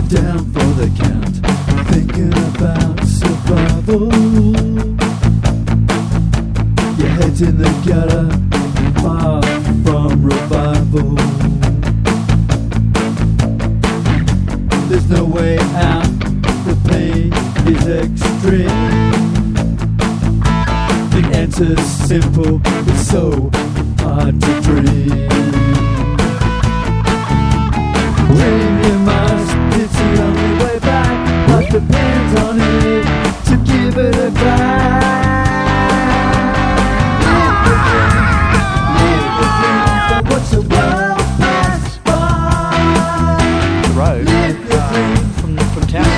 Down for the count, thinking about survival. Your head's in the gutter, far from revival. There's no way out, the pain is extreme. The answer's simple, it's so hard to dream. Dream you must, it's the only way back. Life depends on it, to give it a try. Live the dream, but watch the world pass by. The road from town.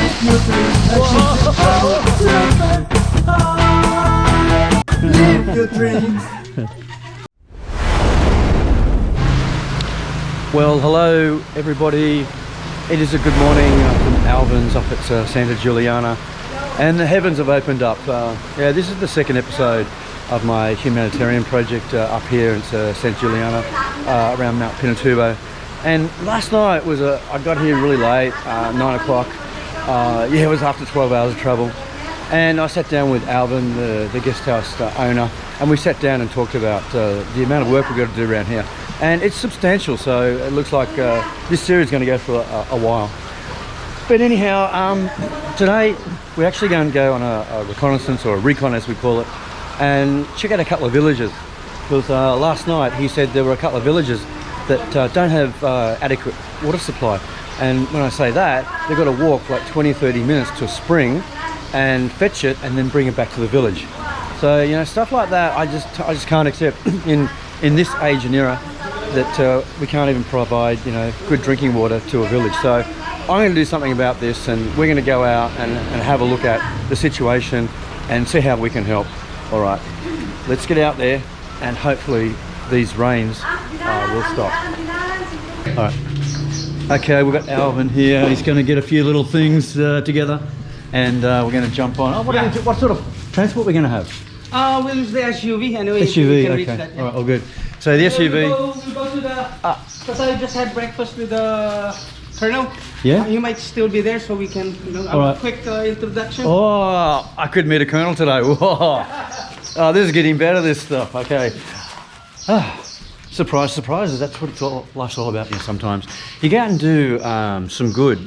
Live your dreams. Well, hello everybody. It is a good morning from Alvin's up at Santa Juliana, and the heavens have opened up. Yeah, this is the second episode of my humanitarian project up here in Santa Juliana, around Mount Pinatubo. And last night was I got here really late, 9 o'clock. Yeah, it was after 12 hours of travel. And I sat down with Alvin, the guest house owner, and we sat down and talked about the amount of work we've got to do around here. And it's substantial, so it looks like this series is going to go for a while. But anyhow, today we're actually going to go on a reconnaissance, or a recon as we call it, and check out a couple of villages. Because last night he said there were a couple of villages that don't have adequate water supply. And when I say that, they've got to walk like 20-30 minutes to a spring and fetch it and then bring it back to the village. So, you know, stuff like that I just can't accept in this age and era, that we can't even provide, you know, good drinking water to a village. So I'm going to do something about this, and we're going to go out and have a look at the situation and see how we can help. All right, let's get out there, and hopefully these rains will stop. All right. Okay, we've got Alvin here. He's going to get a few little things together, and we're going to jump on. Oh, what sort of transport we're going to have? We'll use the SUV anyway. SUV, can okay. reach that, yeah. All right, all good. So the SUV. We'll go to the. Because I just had breakfast with the Colonel. Yeah. He might still be there, so we can, you know, right. quick introduction. Oh, I could meet a colonel today. Whoa. Oh, this is getting better, this stuff. Okay. Surprise, surprises. That's what life's all about here sometimes. You go out and do some good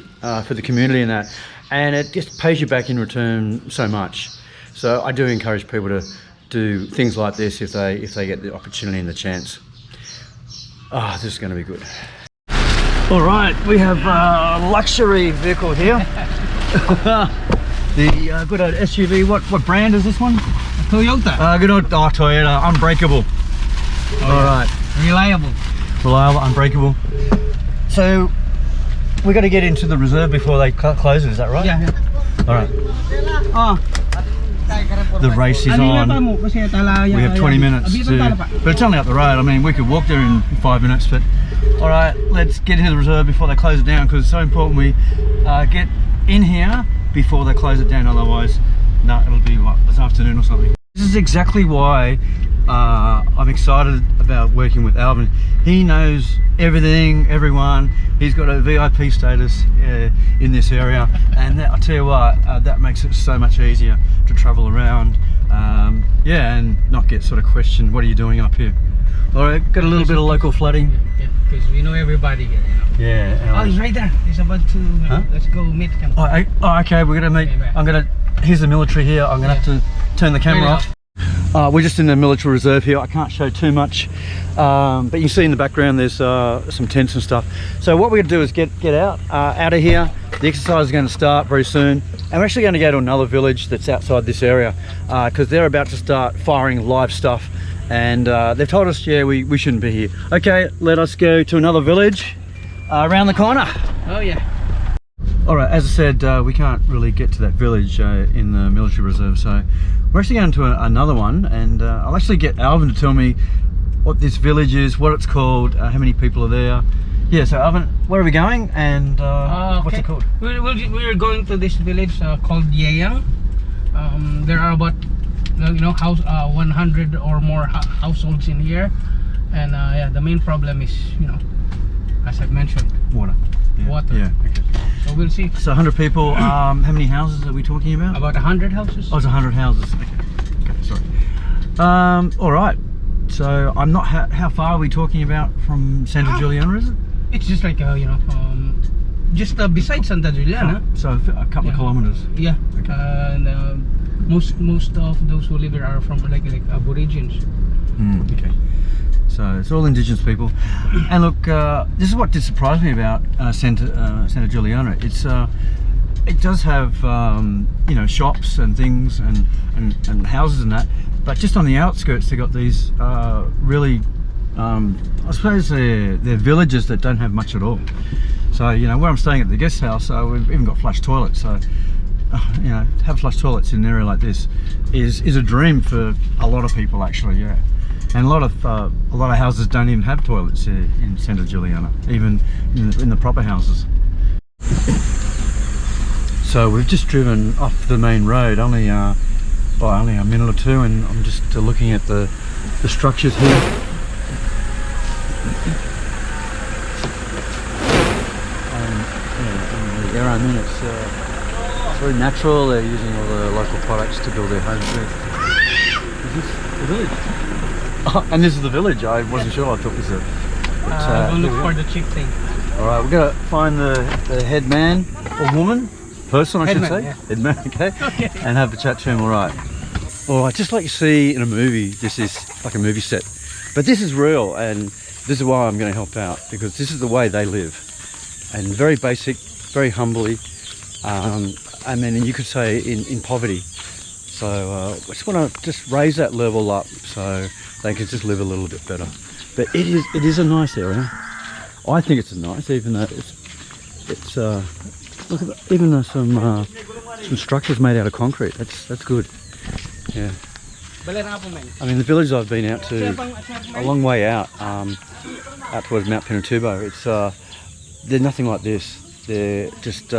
for the community and that, and it just pays you back in return so much. So I do encourage people to do things like this if they get the opportunity and the chance. Ah, this is going to be good. All right, we have a luxury vehicle here. The good old SUV. What brand is this one? Toyota. Good old Toyota, unbreakable. All right, Reliable, unbreakable. So we got to get into the reserve before they close it. Is that right? Yeah. All right. The race is on. We have 20 minutes but it's only up the road. I mean, we could walk there in 5 minutes, but all right, let's get into the reserve before they close it down, because it's so important we get in here before they close it down. Otherwise, no, it'll be what, this afternoon or something. This is exactly why I'm excited about working with Alvin. He knows everything, everyone. He's got a VIP status in this area, and I'll tell you what, that makes it so much easier to travel around, yeah, and not get sort of questioned, what are you doing up here? All right, got a little bit of local flooding. Yeah, because we know everybody here, you know. Yeah. Oh, he's right there. He's about to, let's go meet him. Oh, okay, we're gonna meet. Here's the military here. I'm gonna have to turn the camera off. We're just in the military reserve here. I can't show too much, but you can see in the background there's some tents and stuff. So what we're going to do is get out of here. The exercise is going to start very soon, and we're actually going to go to another village that's outside this area, because they're about to start firing live stuff, and they've told us, yeah, we shouldn't be here. Okay, let us go to another village around the corner. Oh yeah. All right, as I said, we can't really get to that village in the military reserve, so we're actually going to another one, and I'll actually get Alvin to tell me what this village is, what it's called, how many people are there. Yeah, so Alvin, where are we going, and what's it called? We're going to this village called Yeyang. There are about 100 or more households in here, and yeah, the main problem is, as I've mentioned, Water. Yeah. water. Yeah. Okay. So we'll see. So 100 people. How many houses are we talking about? About 100 houses. Oh, it's 100 houses. Okay. Okay. Sorry. All right. So I'm not. How far are we talking about from Santa Juliana? Is it? It's just like just beside Santa Juliana. So a couple of kilometers. Yeah. Okay. And most of those who live here are from like Aborigines. Okay. So it's all indigenous people. And look, this is what did surprise me about Santa Juliana. It does have shops and things and houses and that, but just on the outskirts they got these really I suppose they're villages that don't have much at all. So where I'm staying at the guest house, we've even got flush toilets. So have flush toilets in an area like this is a dream for a lot of people actually. Yeah. And a lot of houses don't even have toilets here in Santa Juliana, even in the proper houses. So we've just driven off the main road, only a minute or two, and I'm just looking at the structures here. It's very natural. They're using all the local products to build their homes with. Is this the village? Oh, and this is the village. I wasn't sure. I thought this was Go look for the chief thing. Alright, we're going to find the head man or woman, person I should say. Yeah. Head man, okay. And have a chat to him, alright. Alright, just like you see in a movie, this is like a movie set. But this is real, and this is why I'm going to help out, because this is the way they live. And very basic, very humbly, and then you could say in poverty. So I just want to raise that level up so they can just live a little bit better. But it is a nice area. I think it's nice, even though it's look at that, even though some structures made out of concrete. That's good. Yeah. I mean, the village I've been out to a long way out towards Mount Pinatubo. They're nothing like this. They're just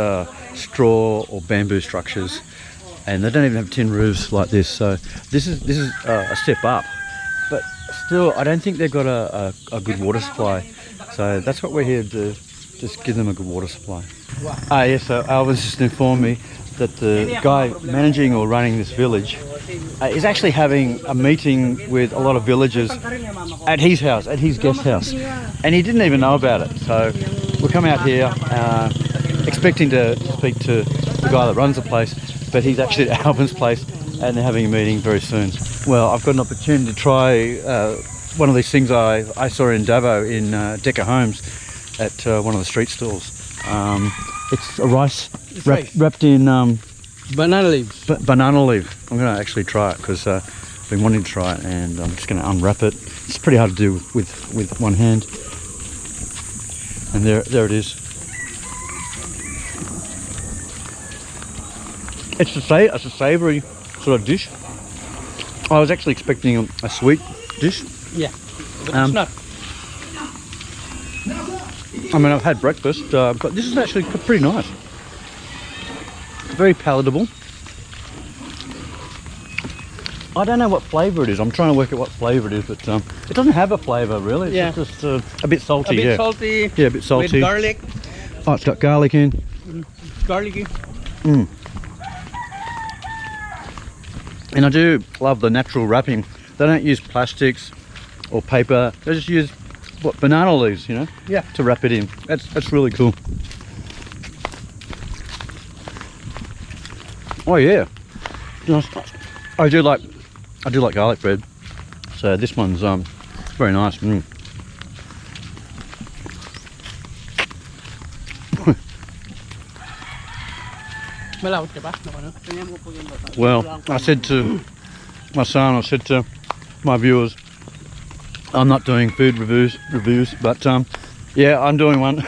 straw or bamboo structures, and they don't even have tin roofs like this. So this is a step up, but still, I don't think they've got a good water supply. So that's what we're here to do, just give them a good water supply. Yes, so Alvin's just informed me that the guy managing or running this village is actually having a meeting with a lot of villagers at his house, at his guest house, and he didn't even know about it. So we'll come out here expecting to speak to the guy that runs the place, but he's actually at Alvin's place and they're having a meeting very soon. Well, I've got an opportunity to try one of these things I saw in Davao in Decker Homes at one of the street stalls. It's a rice wrapped in banana leaves. Banana leaf. I'm going to actually try it because I've been wanting to try it, and I'm just going to unwrap it. It's pretty hard to do with one hand. And there it is. It's a savoury sort of dish. I was actually expecting a sweet dish. Yeah, but it's not. I mean, I've had breakfast, but this is actually pretty nice. Very palatable. I don't know what flavour it is. I'm trying to work out what flavour it is, but it doesn't have a flavour really. It's just a bit salty. A bit salty. Yeah, a bit salty. With garlic. Oh, it's got garlic in. Garlicky. And I do love the natural wrapping. They don't use plastics or paper. They just use banana leaves, to wrap it in. That's really cool. Oh yeah, I do like garlic bread. So this one's very nice. Well, I said to my son, I said to my viewers, I'm not doing food reviews, but yeah, I'm doing one.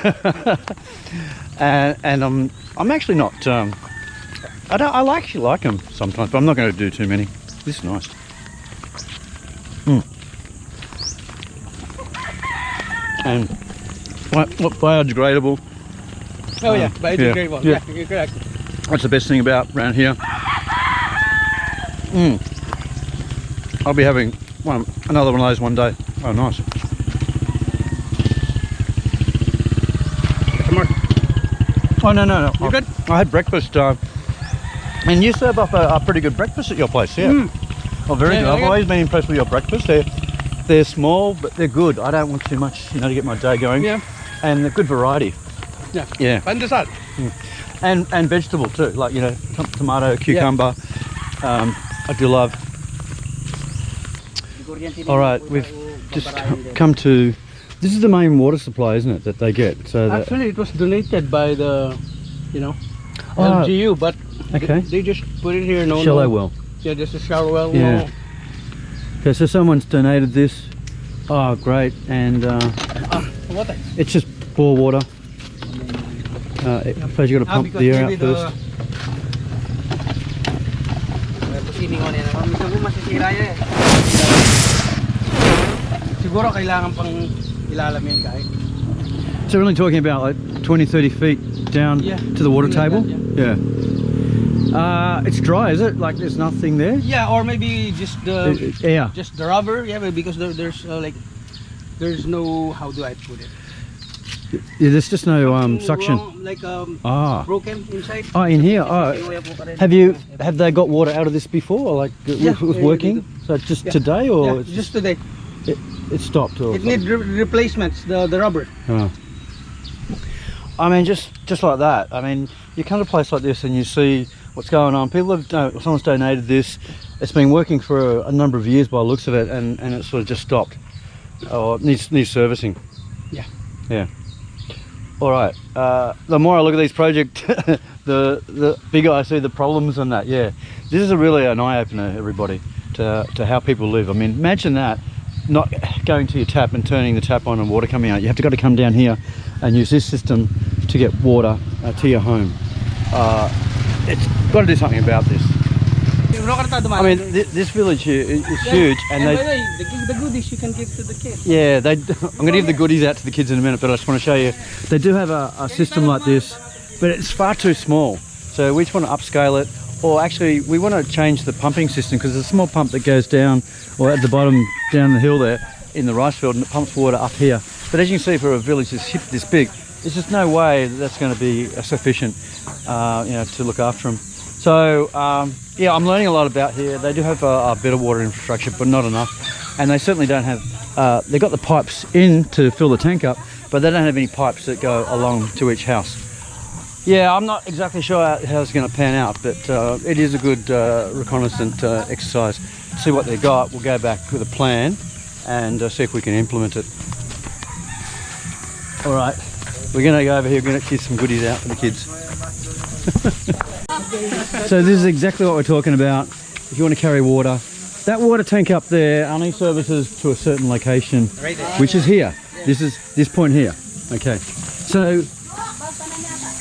and I'm actually not. I actually like them sometimes, but I'm not going to do too many. This is nice. And biodegradable. Oh yeah, biodegradable. Yeah, you're correct. That's the best thing about around here. I'll be having another one of those one day. Oh, nice. Oh, no. You good? I had breakfast. And you serve up a pretty good breakfast at your place, yeah. Oh, very good. I've always been impressed with your breakfast. They're small, but they're good. I don't want too much, to get my day going. Yeah. And they're good variety. Yeah. Yeah. Pandesal. And vegetable too, like, tomato, cucumber. I do love. All right, we've just come to. This is the main water supply, isn't it, that they get? So Actually, it was donated by the, LGU, but okay. they just put it here. Shallow well. Yeah, just a shallow well. Yeah. Okay, so someone's donated this. Oh, great, and Water. it's just bore water. I suppose you got to pump the air out first. Siguro kailangan pang ilalam yan kahit. So we're only talking about like 20-30 feet down to the water table? Yeah. It's dry, is it? Like there's nothing there? Yeah, or maybe just the air. just the rubber. Yeah, because there's there's no, how do I put it? Yeah, there's just no suction. Wrong, broken inside. Oh, in here. Oh, have they got water out of this before? Or like it was working? So just today, or yeah, just today? It stopped. Or it needs replacements. The rubber. Oh. I mean, just like that. I mean, you come to a place like this and you see what's going on. People have someone's donated this. It's been working for a number of years by the looks of it, and it sort of just stopped. Or needs servicing. Yeah. Yeah. All right. The more I look at these projects, the bigger I see the problems and that. Yeah. This is really an eye opener, everybody, to how people live. I mean, imagine that, not going to your tap and turning the tap on and water coming out. You have got to come down here and use this system to get water to your home. It's got to do something about this. I mean, this village here is huge, and by the way, the goodies you can give to the kids. Yeah, I'm going to give the goodies out to the kids in a minute, but I just want to show you. They do have a system like this, but it's far too small. So we just want to upscale it, or actually we want to change the pumping system, because there's a small pump that goes down, or at the bottom down the hill there in the rice field, and it pumps water up here. But as you can see, for a village this big, there's just no way that's going to be sufficient, to look after them. So yeah, I'm learning a lot about here. They do have a bit of water infrastructure, but not enough. And they certainly don't have, they've got the pipes in to fill the tank up, but they don't have any pipes that go along to each house. Yeah, I'm not exactly sure how it's going to pan out, but it is a good reconnaissance exercise. See what they got. We'll go back with a plan and see if we can implement it. All right, we're going to go over here. We're going to get some goodies out for the kids. So this is exactly what we're talking about. If you want to carry water, that water tank up there only services to a certain location, which is here. This is this point here. Okay, so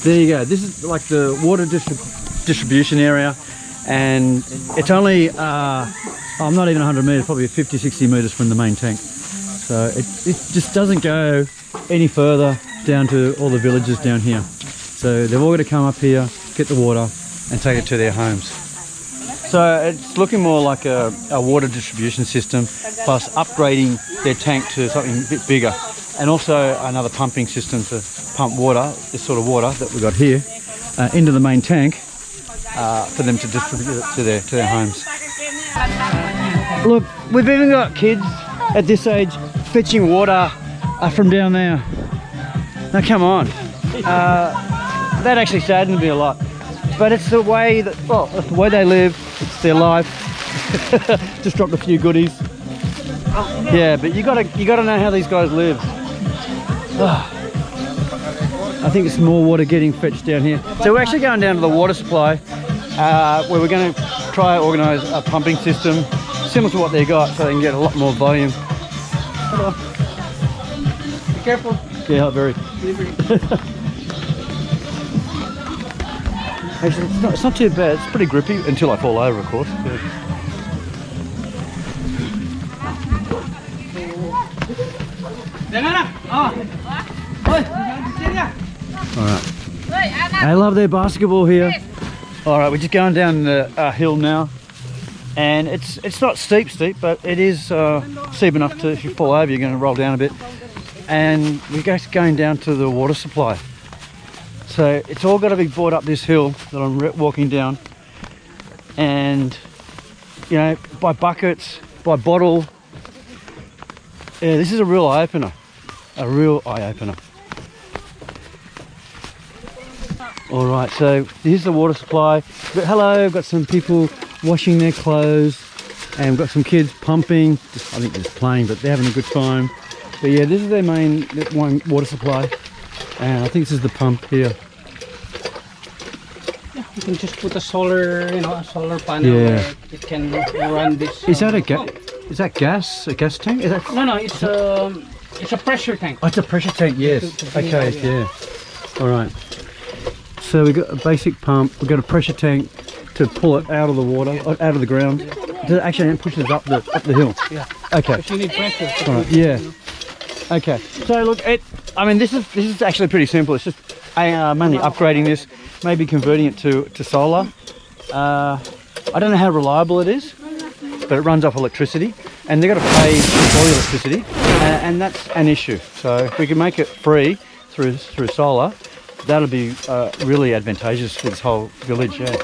there you go. This is like the water distribution area, and it's only I'm not even 100 meters, probably 50-60 meters from the main tank. So it just doesn't go any further down to all the villages down here. So they've all got to come up here, get the water, and take it to their homes. So it's looking more like a water distribution system, plus upgrading their tank to something a bit bigger, and also another pumping system to pump water, this sort of water that we've got here, into the main tank for them to distribute it to their homes. Look, we've even got kids at this age fetching water from down there. Now come on. That actually saddens me a lot. But it's the way that, it's the way they live, it's their life. Just dropped a few goodies. Yeah, but you gotta know how these guys live. I think there's more water getting fetched down here. So we're actually going down to the water supply, where we're going to try to organise a pumping system similar to what they got, so they can get a lot more volume. Be careful. Yeah, very. Actually, it's not too bad. It's pretty grippy until I fall over, of course. Alright. I love their basketball here. Alright, we're just going down the hill now. and it's not steep, but it is steep enough to, if you fall over, you're going to roll down a bit. And we're just going down to the water supply. So it's all got to be brought up this hill that I'm walking down, and you know, by buckets, by bottle. Yeah, this is a real eye opener. A real eye opener. All right, so here's the water supply. But hello, I've got some people washing their clothes, and we've got some kids pumping. I think they're just playing, but they're having a good time. But yeah, this is their main water supply, and I think this is the pump here. Yeah, you can just put a solar, a solar panel where it can run this. Is that is that gas? A gas tank? Is that... No, it's a pressure tank. Oh, it's a pressure tank. Yes. Okay. Yeah. All right. So we've got a basic pump. We've got a pressure tank to pull it out of the water, out of the ground. Actually, it pushes up the hill. Yeah. Okay. But you need pressure. All right. Yeah. Okay. So look, I mean, this is actually pretty simple. It's just mainly upgrading this, maybe converting it to solar. I don't know how reliable it is, but it runs off electricity, and they've got to pay for the electricity, and that's an issue. So if we can make it free through solar, that'll be really advantageous for this whole village. Yeah.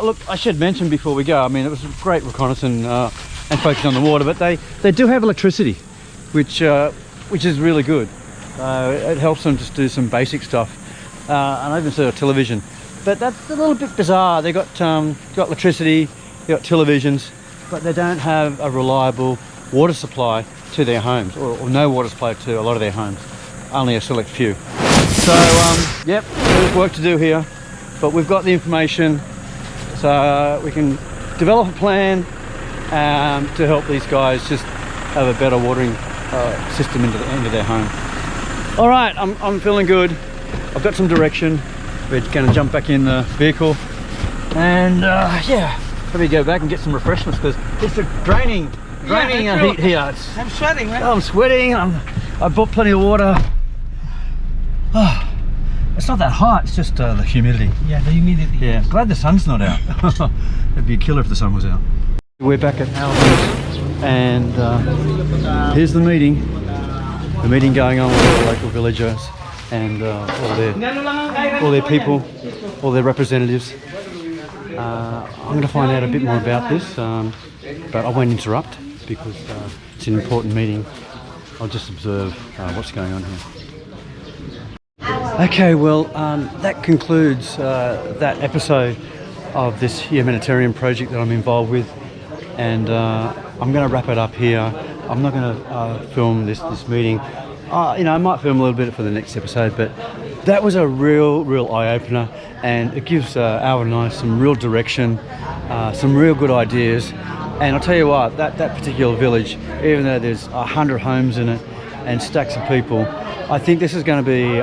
Look, I should mention before we go, I mean, it was a great reconnaissance and focusing on the water, but they do have electricity, which is really good. It helps them just do some basic stuff, and I even saw television. But that's a little bit bizarre. They got electricity, they got televisions, but they don't have a reliable water supply to their homes, or no water supply to a lot of their homes. Only a select few. So yep, there's work to do here, but we've got the information, so we can develop a plan to help these guys just have a better watering system into their home. All right, I'm feeling good. I've got some direction. We're going to jump back in the vehicle, and yeah, probably go back and get some refreshments, because it's a draining heat here. I'm sweating, man. I'm sweating. I bought plenty of water. Oh, it's not that hot. It's just the humidity. Yeah, the humidity. Yeah, glad the sun's not out. It'd be a killer if the sun was out. We're back at Alvin's, and here's the meeting. The meeting going on with all the local villagers and all their people, all their representatives. I'm going to find out a bit more about this, but I won't interrupt because it's an important meeting. I'll just observe what's going on here. Okay, well, that concludes that episode of this humanitarian project that I'm involved with, and I'm going to wrap it up here. I'm not going to film this meeting. I might film a little bit for the next episode, but that was a real eye-opener, and it gives Alvin and I some real direction, some real good ideas. And I'll tell you what, that particular village, even though there's 100 homes in it and stacks of people, I think this is going to be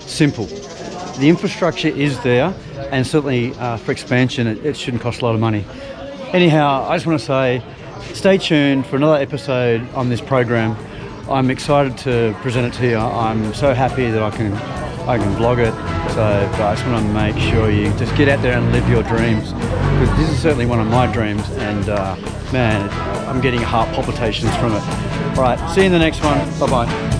simple. The infrastructure is there, and certainly for expansion it shouldn't cost a lot of money. Anyhow, I just want to say stay tuned for another episode on this program. I'm excited to present it to you. I'm so happy that I can vlog it. So I just want to make sure you just get out there and live your dreams, because this is certainly one of my dreams, and man, I'm getting heart palpitations from it. All right, see you in the next one. Bye bye.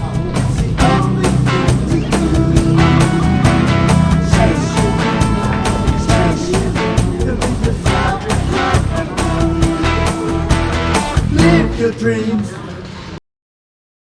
Your dreams.